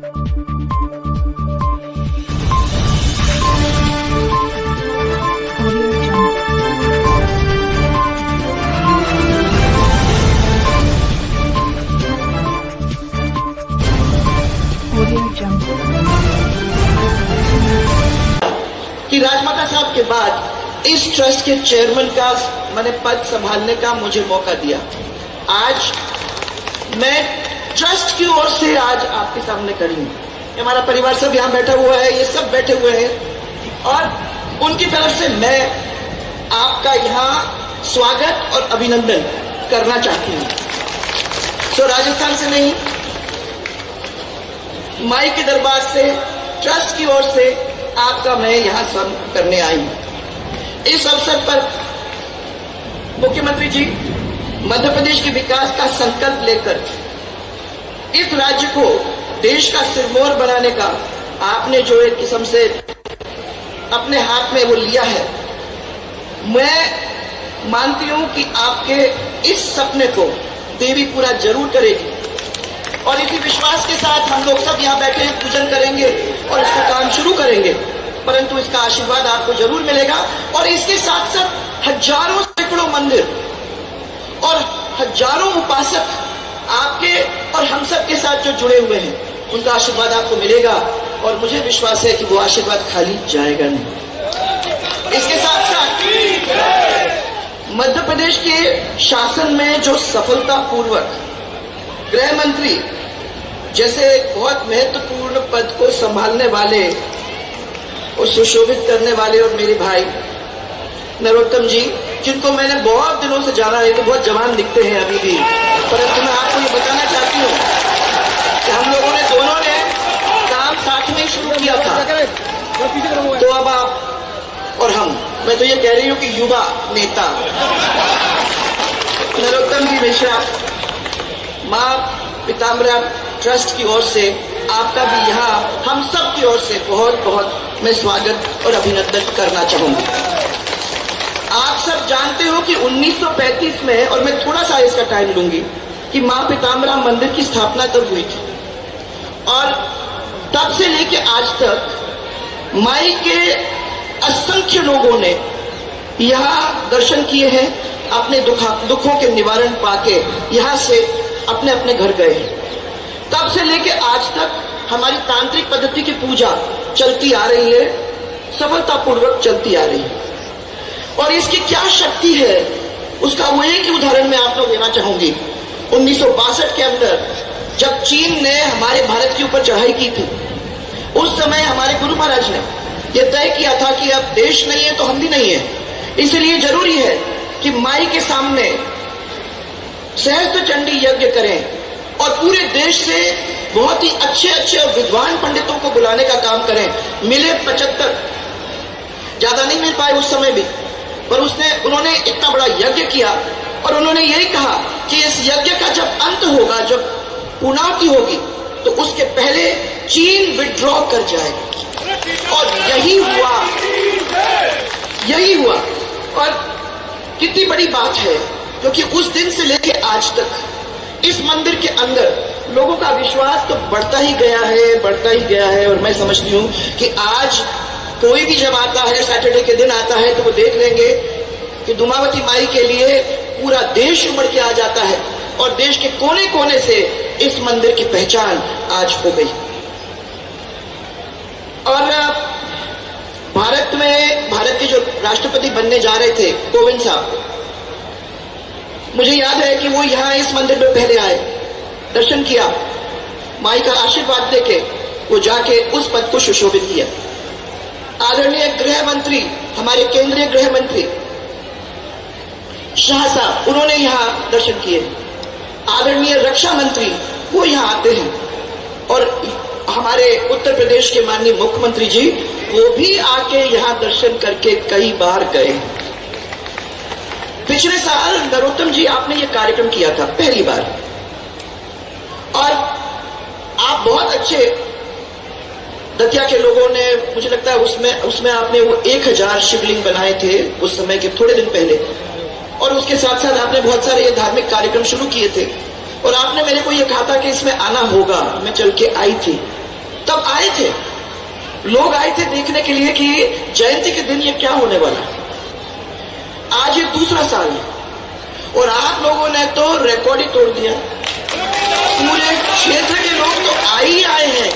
कि राजमाता साहब के बाद इस ट्रस्ट के चेयरमैन का मैंने पद संभालने का मुझे मौका दिया। आज मैं ट्रस्ट की ओर से आज आपके सामने खड़ी हूं। हमारा परिवार सब यहाँ बैठा हुआ है, ये सब बैठे हुए हैं और उनकी तरफ से मैं आपका यहाँ स्वागत और अभिनंदन करना चाहती हूँ। तो राजस्थान से नहीं, माई के दरबार से, ट्रस्ट की ओर से आपका मैं यहां स्वागत करने आई हूं। इस अवसर पर मुख्यमंत्री जी मध्य प्रदेश के विकास का संकल्प लेकर इस राज्य को देश का सिरमौर बनाने का आपने जो एक किस्म से अपने हाथ में वो लिया है, मैं मानती हूं कि आपके इस सपने को देवी पूरा जरूर करेगी और इसी विश्वास के साथ हम लोग सब यहाँ बैठे हैं, पूजन करेंगे और इसका काम शुरू करेंगे। परंतु इसका आशीर्वाद आपको जरूर मिलेगा और इसके साथ साथ हजारों सैकड़ों मंदिर और हजारों उपासक आपके और हम सब के साथ जो जुड़े हुए हैं, उनका आशीर्वाद आपको मिलेगा और मुझे विश्वास है कि वो आशीर्वाद खाली जाएगा नहीं। इसके साथ साथ मध्य प्रदेश के शासन में जो सफलतापूर्वक गृह मंत्री जैसे बहुत महत्वपूर्ण पद को संभालने वाले और सुशोभित करने वाले और मेरे भाई नरोत्तम जी, जिनको मैंने बहुत दिनों से जाना है, तो बहुत जवान दिखते हैं अभी भी, परंतु मैं आपको ये बताना चाहती हूँ कि हम लोगों ने दोनों ने काम साथ में शुरू किया था। तो अब आप और हम, मैं तो ये कह रही हूँ कि युवा नेता नरोत्तम जी मिश्रा, माँ पीताम्बरा ट्रस्ट की ओर से आपका भी यहाँ हम सब की ओर से बहुत बहुत मैं स्वागत और अभिनंदन करना चाहूंगी। आप सब जानते हो कि 1935 में, और मैं थोड़ा सा इसका टाइम लूंगी, कि माँ पीताम्बरा मंदिर की स्थापना तब हुई थी और तब से लेके आज तक माई के असंख्य लोगों ने यहाँ दर्शन किए हैं, अपने दुखों के निवारण पाके यहाँ से अपने अपने घर गए हैं। तब से लेके आज तक हमारी तांत्रिक पद्धति की पूजा चलती आ रही है, सफलतापूर्वक चलती आ रही है और इसकी क्या शक्ति है उसका वो एक ही उदाहरण मैं आप लोग देना चाहूंगी। 1962 के अंदर जब चीन ने हमारे भारत के ऊपर चढ़ाई की थी, उस समय हमारे गुरु महाराज ने यह तय किया था कि अब देश नहीं है तो हम भी नहीं है, इसलिए जरूरी है कि माई के सामने सहस्त्र चंडी यज्ञ करें और पूरे देश से बहुत ही अच्छे अच्छे और विद्वान पंडितों को बुलाने का काम करें। मिले 75, ज्यादा नहीं मिल पाए उस समय भी, पर उन्होंने इतना बड़ा यज्ञ किया और उन्होंने यही कहा कि इस यज्ञ का जब अंत होगा, जब पूर्णाहुति होगी, तो उसके पहले चीन विड्रॉ कर जाएगा और यही हुआ और कितनी बड़ी बात है, क्योंकि उस दिन से लेकर आज तक इस मंदिर के अंदर लोगों का विश्वास तो बढ़ता ही गया है और मैं समझती हूँ कि आज कोई भी जब आता है, सैटरडे के दिन आता है, तो वो देख लेंगे कि दुमावती माई के लिए पूरा देश उमड़ के आ जाता है और देश के कोने कोने से इस मंदिर की पहचान आज हो गई। और भारत के जो राष्ट्रपति बनने जा रहे थे, कोविंद साहब, मुझे याद है कि वो यहाँ इस मंदिर में पहले आए, दर्शन किया, माई का आशीर्वाद लेके वो जाके उस पद को सुशोभित किया। आदरणीय गृह मंत्री, हमारे केंद्रीय गृह मंत्री शाह साहब, उन्होंने यहाँ दर्शन किए। आदरणीय रक्षा मंत्री वो यहाँ आते हैं और हमारे उत्तर प्रदेश के माननीय मुख्यमंत्री जी वो भी आके यहाँ दर्शन करके कई बार गए। पिछले साल नरोत्तम जी आपने ये कार्यक्रम किया था पहली बार और आप बहुत अच्छे, दतिया के लोगों ने, मुझे लगता है उसमें आपने वो 1000 शिवलिंग बनाए थे उस समय के थोड़े दिन पहले, और उसके साथ साथ आपने बहुत सारे ये धार्मिक कार्यक्रम शुरू किए थे और आपने मेरे को ये कहा था कि इसमें आना होगा। मैं चल के आई थी तब आए थे, लोग आए थे देखने के लिए कि जयंती के दिन ये क्या होने वाला है। आज ये दूसरा साल है और आप लोगों ने तो रिकॉर्ड ही तोड़ दिया। पूरे क्षेत्र के लोग तो आ ही आए हैं,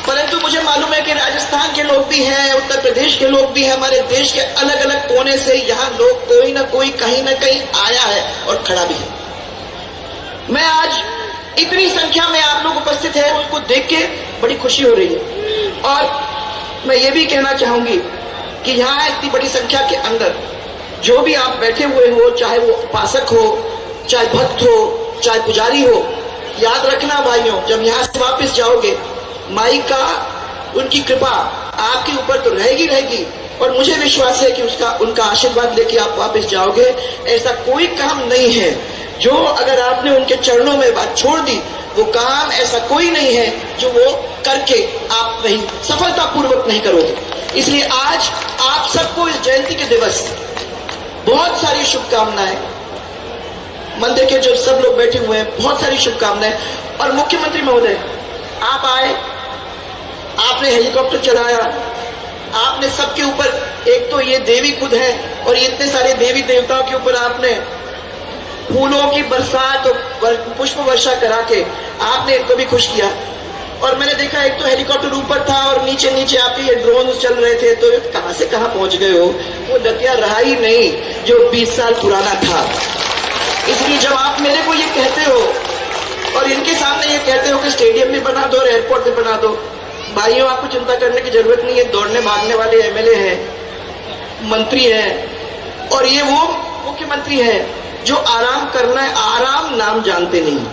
परंतु मुझे मालूम है कि राजस्थान के लोग भी हैं, उत्तर प्रदेश के लोग भी हैं, हमारे देश के अलग अलग कोने से यहाँ लोग कोई ना कोई कहीं ना कहीं आया है और खड़ा भी है। मैं आज इतनी संख्या में आप लोग उपस्थित हैं, उसको देख के बड़ी खुशी हो रही है। और मैं ये भी कहना चाहूंगी कि यहाँ इतनी बड़ी संख्या के अंदर जो भी आप बैठे हुए हो, चाहे वो उपासक हो, चाहे भक्त हो, चाहे पुजारी हो, याद रखना भाइयों, जब यहाँ से वापस जाओगे माई का उनकी कृपा आपके ऊपर तो रहेगी रहेगी, और मुझे विश्वास है कि उनका आशीर्वाद लेके आप वापस जाओगे। ऐसा कोई काम नहीं है जो अगर आपने उनके चरणों में बात छोड़ दी, वो काम ऐसा कोई नहीं है जो वो करके आप नहीं सफलतापूर्वक नहीं करोगे। इसलिए आज आप सबको इस जयंती के दिवस बहुत सारी शुभकामनाएं। मंदिर के जो सब लोग बैठे हुए हैं, बहुत सारी शुभकामनाएं। और मुख्यमंत्री महोदय, आप आए, आपने हेलीकॉप्टर चलाया, आपने सबके ऊपर, एक तो ये देवी खुद है और ये इतने सारे देवी देवताओं के ऊपर आपने फूलों की बरसात और पुष्प वर्षा करा के आपने इनको भी खुश किया। और मैंने देखा एक तो हेलीकॉप्टर ऊपर था और नीचे नीचे आपके ये ड्रोन चल रहे थे, तो कहां से कहां पहुंच गए हो। वो दतिया रहा ही नहीं जो 20 साल पुराना था। इसलिए जब आप मेरे को ये कहते हो और इनके सामने ये कहते हो कि स्टेडियम भी बना दो और एयरपोर्ट भी बना दो, भाइयों आपको चिंता करने की जरूरत नहीं है। दौड़ने भागने वाले एमएलए हैं, मंत्री हैं, और ये वो मुख्यमंत्री है जो आराम करना है, आराम नाम जानते नहीं।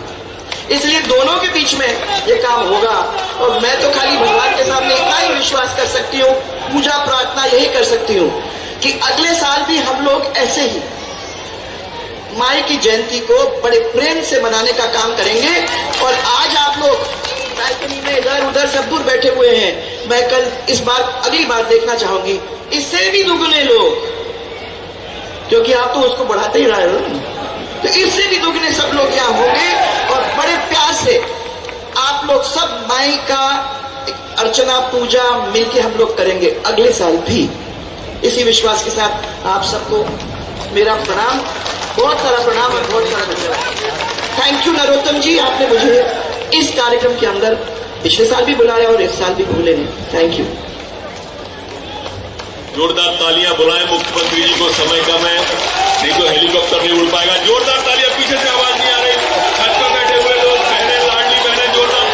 इसलिए दोनों के बीच में ये काम होगा। और मैं तो खाली भगवान के सामने इतना ही विश्वास कर सकती हूँ, पूजा प्रार्थना यही कर सकती हूँ कि अगले साल भी हम लोग ऐसे ही माई की जयंती को बड़े प्रेम से मनाने का काम करेंगे। और आज आप लोग बालकनी में इधर उधर सब दूर बैठे हुए हैं, मैं कल इस बार अगली बार देखना चाहूंगी इससे भी दुगने लोग, क्योंकि आप तो उसको बढ़ाते ही रहे हो, तो इससे भी दुगने सब लोग यहाँ होंगे और बड़े प्यार से आप लोग सब माई का अर्चना पूजा मिलके हम लोग करेंगे अगले साल भी। इसी विश्वास के साथ आप सबको मेरा प्रणाम, बहुत सारा प्रणाम और बहुत सारा धन्यवाद। थैंक यू नरोत्तम जी, आपने मुझे इस कार्यक्रम के अंदर पिछले साल भी बुलाया और इस साल भी भूले नहीं। Thank you. जोरदार तालियां बुलाएं मुख्यमंत्री जी को, समय कम है, नहीं तो हेलीकॉप्टर नहीं उड़ पाएगा। जोरदार तालियां, पीछे से आवाज नहीं आ रही, छत पर बैठे हुए लोग, बहनें, लाडली बहनें, जोरदार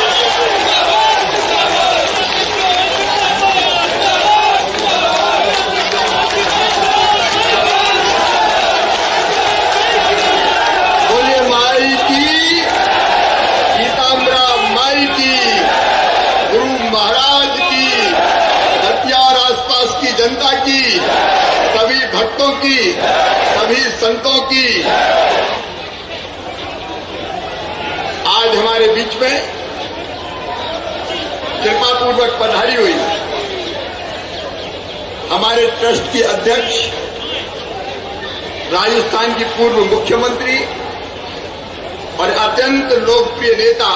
बोलिए माई की, पीताम्बरा माई की, गुरु महाराज की, हथियार आसपास की जनता की, सभी भक्तों की, सभी संतों की। आज हमारे बीच में कृपापूर्वक पधारी हुई हमारे ट्रस्ट की अध्यक्ष, राजस्थान की पूर्व मुख्यमंत्री और अत्यंत लोकप्रिय नेता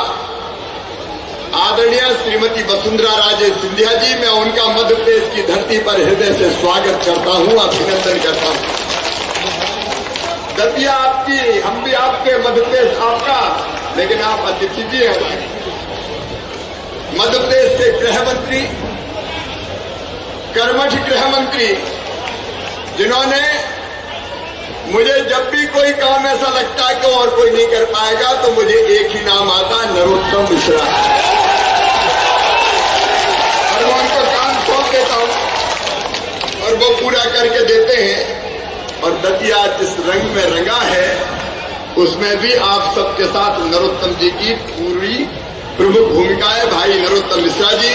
आदरणीय श्रीमती वसुंधरा राजे सिंधिया जी, मैं उनका मध्य प्रदेश की धरती पर हृदय से स्वागत करता हूं, अभिनंदन करता हूं। दतिया आपकी, हम भी आपके, मध्य प्रदेश आपका, लेकिन आप अतिथि जी हैं हमारे। मध्य प्रदेश के गृह मंत्री, कर्मठ गृह मंत्री, जिन्होंने मुझे जब भी कोई काम ऐसा लगता है कि और कोई नहीं कर पाएगा तो मुझे एक ही नाम आता है, नरोत्तम मिश्रा। और मैं उनको काम सौंप देता हूं और वो पूरा करके देते हैं। और दतिया जिस रंग में रंगा है उसमें भी आप सबके साथ नरोत्तम जी की पूरी प्रमुख भूमिका है। भाई नरोत्तम मिश्रा जी,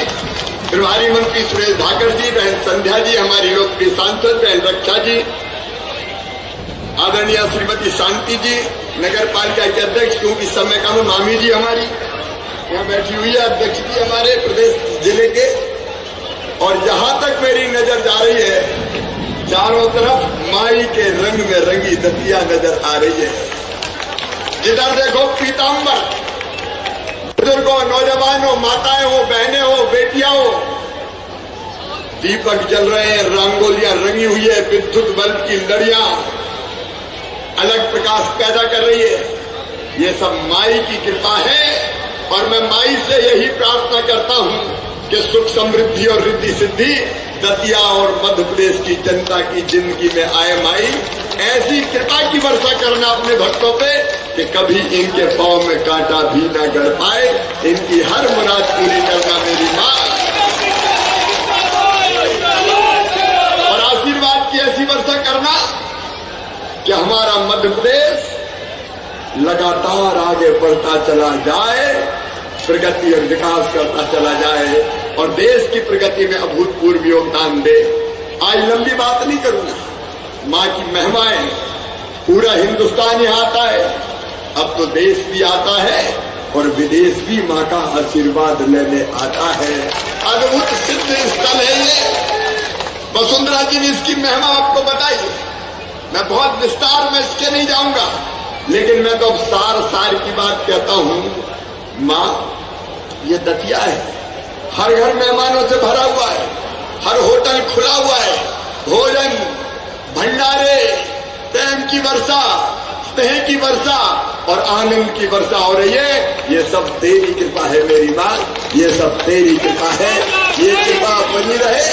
प्रभारी मंत्री सुरेश धाकर जी, बहन संध्या जी, हमारी लोकप्रिय सांसद बहन रक्षा जी, आदरणीय श्रीमती शांति जी, नगर पालिका के अध्यक्ष, क्योंकि समय का मामी जी हमारी यहाँ बैठी हुई है, अध्यक्ष जी हमारे प्रदेश जिले के। और जहां तक मेरी नजर जा रही है, चारों तरफ माई के रंग में रंगी दतिया नजर आ रही है। जिधर देखो पीताम्बर, बुजुर्गों, नौजवानों, माताएं हो, बहनें हो, बेटियां हो, दीपक जल रहे हैं, रंगोलियां रंगी हुई है, विद्युत बल्ब की लड़ियां अलग प्रकाश पैदा कर रही है। ये सब माई की कृपा है और मैं माई से यही प्रार्थना करता हूं कि सुख समृद्धि और रिद्धि सिद्धि दतिया और मध्य प्रदेश की जनता की जिंदगी में आए। माई ऐसी कृपा की वर्षा करना अपने भक्तों पे कि कभी इनके पांव में कांटा भी न गड़ पाए। इनकी हर मुराद पूरी करना मेरी माँ, और आशीर्वाद की ऐसी वर्षा करना कि हमारा मध्य प्रदेश लगातार आगे बढ़ता चला जाए, प्रगति और विकास करता चला जाए और देश की प्रगति में अभूतपूर्व योगदान दे। आज लंबी बात नहीं करूंगा, माँ की महिमाएं, पूरा हिंदुस्तान यहाँ आता है, अब तो देश भी आता है और विदेश भी माँ का आशीर्वाद लेने आता है। अद्भुत सिद्ध स्थल है ये। वसुंधरा जी ने इसकी महिमा आपको बताई, मैं बहुत विस्तार में इसके नहीं जाऊंगा, लेकिन मैं तो अब सार की बात कहता हूं। माँ, ये दतिया है, हर घर मेहमानों से भरा हुआ है, हर होटल खुला हुआ है, भोजन भंडारे, प्रेम की वर्षा, स्नेह की वर्षा और आनंद की वर्षा हो रही है। ये सब तेरी कृपा है मेरी माँ, ये सब तेरी कृपा है। ये कृपा बनी रहे,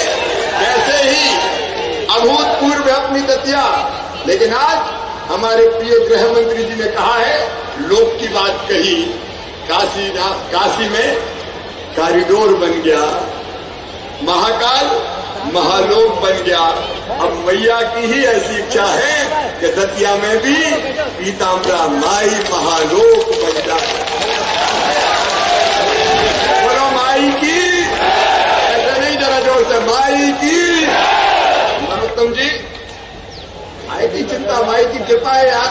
ऐसे ही अभूतपूर्व है अपनी दतिया। लेकिन आज हमारे प्रिय गृह मंत्री जी ने कहा है, लोक की बात कही, काशी में कॉरिडोर बन गया, महाकाल महालोक बन गया। अब मैया की ही ऐसी इच्छा है कि दतिया में भी पीताम्बरा माई महालोक बन जाए। बोलो माई की, ऐसे नहीं, जरा जोर से, माई की। नरोत्तम जी, माई की चिंता, माई की कृपा है यार,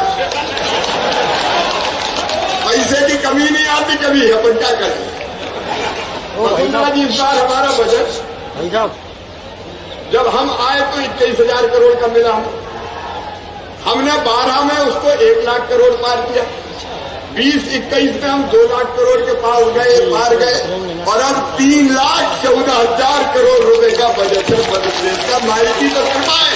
पैसे की कमी नहीं आती कभी, अपन क्या करें। वसुंधरा जी, इस बार हमारा बजट जब हम आए तो 21,000 करोड़ का मिला, हमने 12 में उसको 1 लाख करोड़ पार किया, 20-21 में हम 2 लाख करोड़ के पार गए और अब 3,14,000 करोड़ रुपए का बजट है मध्य प्रदेश का। माई की तो कृपा है।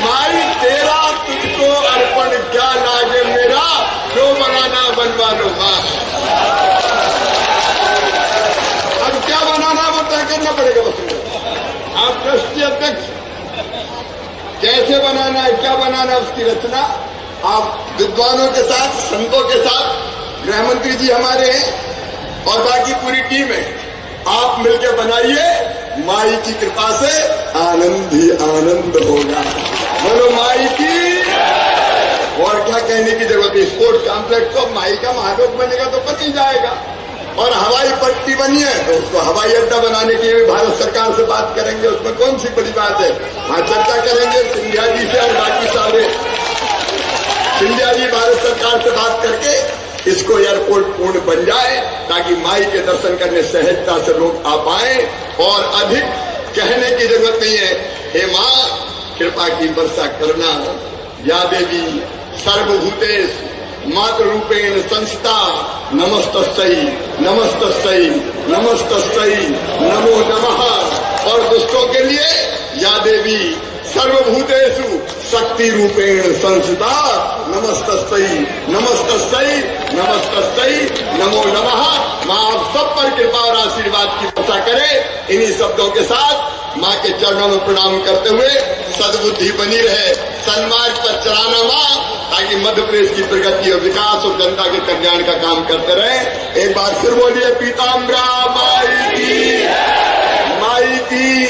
माई तेरा तुझको अर्पण क्या लागे मेरा, जो बनाना बनवा लो माँ। अब क्या बनाना वो तय करना पड़ेगा वसुंधरा। आप ट्रस्टी अध्यक्ष, कैसे बनाना है, क्या बनाना है, उसकी रचना आप विद्वानों के साथ, संतों के साथ, गृह मंत्री जी हमारे हैं और बाकी पूरी टीम है, आप मिलकर बनाइए। माई की कृपा से आनंद ही आनंद होगा। बोलो माई की। और क्या कहने की जरूरत है, स्पोर्ट्स कॉम्प्लेक्स तो माई का महालोक बनेगा तो पच ही जाएगा। और हवाई पट्टी बनी है तो उसको हवाई अड्डा बनाने के लिए भारत सरकार से बात करेंगे, उसमें कौन सी बड़ी बात है। हाँ, चर्चा करेंगे सिंधिया जी से और बाकी सारे। सिंधिया जी भारत सरकार से बात करके इसको एयरपोर्ट पूर्ण बन जाए ताकि माई के दर्शन करने सहजता से लोग आ पाए। और अधिक कहने की जरूरत नहीं है। हे माँ, कृपा की वर्षा करना। या देवी सर्वभूतेषु मातृ रूपेण संस्था, नमस्तस्यै नमस्तस्यै नमस्तस्यै नमो नमः। और दुष्टों के लिए या देवी सर्वभूतेषु शक्ति रूपेण संस्था, नमस्तस्यै नमस्तस्यै नमस्तस्यै नमो नमः। माँ आप सब पर कृपा और आशीर्वाद की वर्षा करे। इन्हीं शब्दों के साथ माँ के चरणों में प्रणाम करते हुए सद्बुद्धि बनी रहे, सन्मार्ग पर चलाना माँ, ताकि मध्य प्रदेश की प्रगति और विकास और जनता के कल्याण का काम करते रहे। एक बार फिर बोलिए, पीताम्बरा माई की, माई की।